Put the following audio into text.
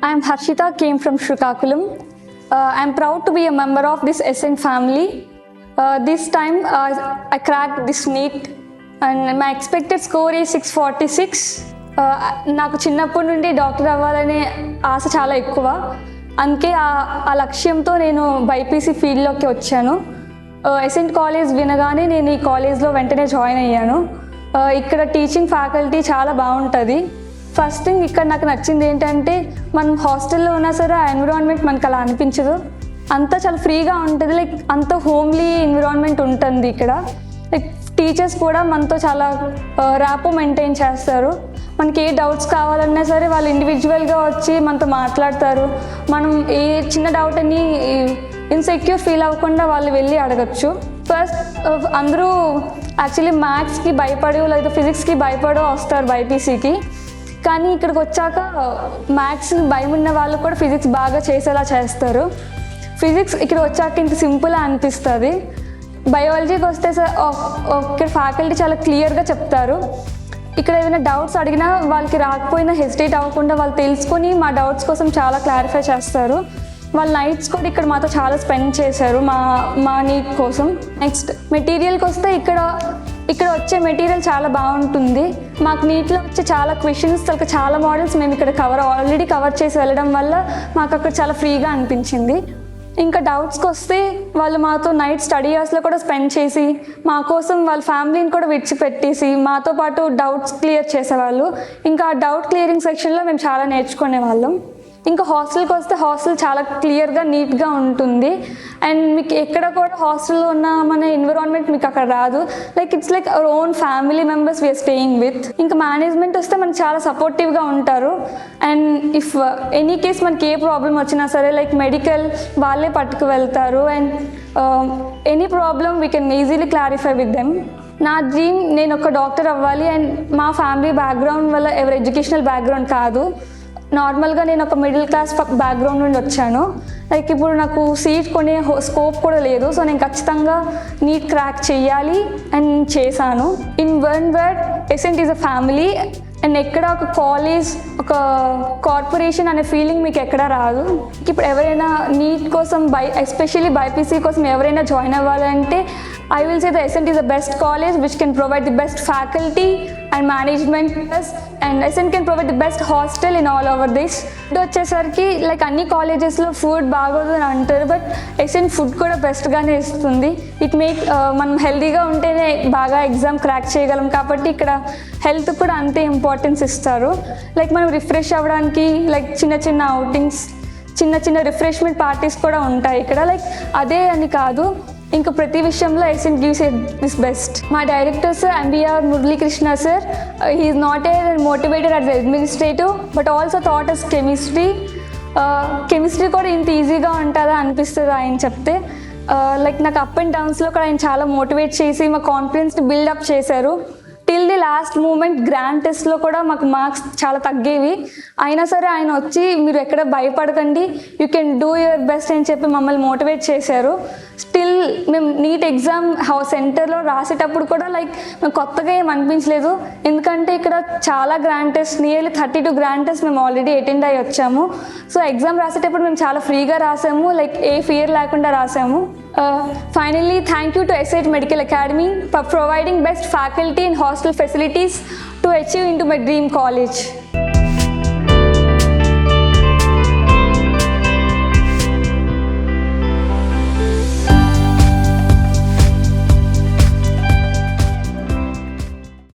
I'm Harshita, came from Srikakulam. I'm proud to be a member of this Ascent family. This time I cracked this NEET and my expected score is 646. నాకు చిన్నప్పటి నుండి doctor అవ్వాలనే ఆశ చాలా ఎక్కువ. అందుకే ఆ లక్ష్యంతో నేను బైపీసీ ఫీల్డ్లోకి వచ్చాను. ఎసెంట్ కాలేజ్ వినగానే నేను ఈ కాలేజ్లో వెంటనే జాయిన్ అయ్యాను. ఇక్కడ టీచింగ్ ఫ్యాకల్టీ చాలా బాగుంటుంది. ఫస్ట్ థింగ్ ఇక్కడ నాకు నచ్చింది ఏంటంటే మనం హాస్టల్లో ఉన్నా సరే ఆ ఎన్విరాన్మెంట్ మనకు అలా అనిపించదు. అంతా చాలా ఫ్రీగా ఉంటుంది, లైక్ అంత హోమ్లీ ఎన్విరాన్మెంట్ ఉంటుంది ఇక్కడ. లైక్ టీచర్స్ కూడా మనతో చాలా ర్యాపో మెయింటైన్ చేస్తారు. మనకి ఏ డౌట్స్ కావాలన్నా సరే వాళ్ళు ఇండివిజువల్గా వచ్చి మనతో మాట్లాడతారు. మనం ఏ చిన్న డౌట్ అని ఇన్సెక్యూర్ ఫీల్ అవ్వకుండా వాళ్ళు వెళ్ళి అడగచ్చు. ఫస్ట్ అందరూ యాక్చువల్లీ మ్యాథ్స్కి భయపడో లేదా ఫిజిక్స్కి భయపడో వస్తారు బైపీసీకి. కానీ ఇక్కడికి వచ్చాక మ్యాథ్స్ భయం ఉన్న వాళ్ళు కూడా ఫిజిక్స్ బాగా చేసేలా చేస్తారు. ఫిజిక్స్ ఇక్కడ వచ్చాక ఇంత సింపుల్గా అనిపిస్తుంది. బయాలజీకి వస్తే ఇక్కడ ఫ్యాకల్టీ చాలా క్లియర్గా చెప్తారు. ఇక్కడ ఏదైనా డౌట్స్ అడిగినా వాళ్ళకి రాకపోయినా హెసిటేట్ అవ్వకుండా వాళ్ళు తెలుసుకొని మా డౌట్స్ కోసం చాలా క్లారిఫై చేస్తారు. వాళ్ళ నైట్స్ కూడా ఇక్కడ మాతో చాలా స్పెండ్ చేశారు మా నీట్ కోసం. నెక్స్ట్ మెటీరియల్కి వస్తే ఇక్కడ వచ్చే మెటీరియల్ చాలా బాగుంటుంది. మాకు నీట్లో వచ్చే చాలా క్వశ్చన్స్ చాలా మోడల్స్ మేము ఇక్కడ ఆల్రెడీ కవర్ చేసి వెళ్ళడం వల్ల మాకు అక్కడ చాలా ఫ్రీగా అనిపించింది. ఇంకా డౌట్స్కి వస్తే వాళ్ళు మాతో నైట్ స్టడీ అవర్స్లో కూడా స్పెండ్ చేసి మా కోసం వాళ్ళ ఫ్యామిలీని కూడా విడిచిపెట్టేసి మాతో పాటు డౌట్స్ క్లియర్ చేసేవాళ్ళు. ఇంకా ఆ డౌట్ క్లియరింగ్ సెక్షన్లో మేము చాలా నేర్చుకునేవాళ్ళం. ఇంకా హాస్టల్కి వస్తే హాస్టల్ చాలా క్లియర్గా నీట్గా ఉంటుంది. అండ్ మీకు ఎక్కడ కూడా హాస్టల్లో ఉన్న మన ఎన్విరాన్మెంట్ మీకు అక్కడ రాదు. Like it's like our own family members we're staying with. ఇంకా మేనేజ్మెంట్ వస్తే మనకు చాలా సపోర్టివ్గా ఉంటారు. అండ్ ఇఫ్ ఎనీ కేస్ మనకి ఏ ప్రాబ్లం వచ్చినా సరే లైక్ మెడికల్ వాళ్ళే పట్టుకు వెళ్తారు. And any problem we can easily clarify with them. నా డ్రీమ్ నేను ఒక డాక్టర్ అవ్వాలి. అండ్ మా ఫ్యామిలీ బ్యాక్గ్రౌండ్ వల్ల ఎవరి ఎడ్యుకేషనల్ బ్యాక్గ్రౌండ్ కాదు, నార్మల్గా నేను ఒక మిడిల్ క్లాస్ బ్యాక్గ్రౌండ్ నుండి వచ్చాను. లైక్ ఇప్పుడు నాకు సీట్ కొనే స్కోప్ కూడా లేదు. సో నేను ఖచ్చితంగా నీట్ క్రాక్ చేయాలి అండ్ చేశాను. In one word, Accent is a family. And ఎక్కడ ఒక కాలేజ్, ఒక కార్పొరేషన్ అనే ఫీలింగ్ మీకు ఎక్కడ రాదు. ఇప్పుడు ఎవరైనా నీట్ కోసం ఎస్పెషల్లీ బైపీసీ కోసం ఎవరైనా జాయిన్ అవ్వాలంటే I will say the Ascent is the best college which can provide the best faculty and management, and Ascent can provide the best hostel in all over this. ఇది వచ్చేసరికి like అన్ని కాలేజెస్లో food బాగోదు అని అంటారు, but Ascent food కూడా బెస్ట్గానే ఇస్తుంది. It make మనం హెల్తీగా ఉంటేనే బాగా ఎగ్జామ్ క్రాక్ చేయగలం. కాబట్టి ఇక్కడ హెల్త్ కూడా అంతే ఇంపార్టెన్స్ ఇస్తారు. లైక్ మనం రిఫ్రెష్ అవ్వడానికి లైక్ చిన్న అవుటింగ్స్, చిన్న రిఫ్రెష్మెంట్ పార్టీస్ కూడా ఉంటాయి ఇక్కడ. లైక్ అదే అని కాదు, ఇంకా ప్రతి విషయంలో ఎసెంట్ గివ్స్ దిస్ బెస్ట్. మా director sir MBR Muralikrishna sir, he is not a motivated at the administrative but also taught us chemistry. Chemistry కూడా ఇంత ఈజీగా ఉంటుందా అనిపిస్తుంది ఆయన చెప్తే. లైక్ నాకు అప్ అండ్ డౌన్స్లో కూడా ఆయన చాలా మోటివేట్ చేసి మా కాన్ఫిడెన్స్ని బిల్డప్ చేశారు. Till the last moment grand టెస్ట్లో కూడా మాకు మార్క్స్ చాలా తగ్గేవి. అయినా సరే ఆయన వచ్చి మీరు ఎక్కడ భయపడకండి, you can do your best అని చెప్పి మమ్మల్ని మోటివేట్ చేశారు. స్టిల్ మేము నీట్ ఎగ్జామ్ సెంటర్లో రాసేటప్పుడు కూడా లైక్ మేము కొత్తగా ఏం అనిపించలేదు. ఎందుకంటే ఇక్కడ చాలా grand test, nearly 32 grand test మేము ఆల్రెడీ అటెండ్ అయ్యి వచ్చాము. సో ఎగ్జామ్ రాసేటప్పుడు మేము చాలా ఫ్రీగా రాసాము, లైక్ ఏ ఫియర్ లేకుండా రాసాము. Finally, thank you to Ascent Medical Academy for providing best faculty and hostel facilities to achieve into my dream college.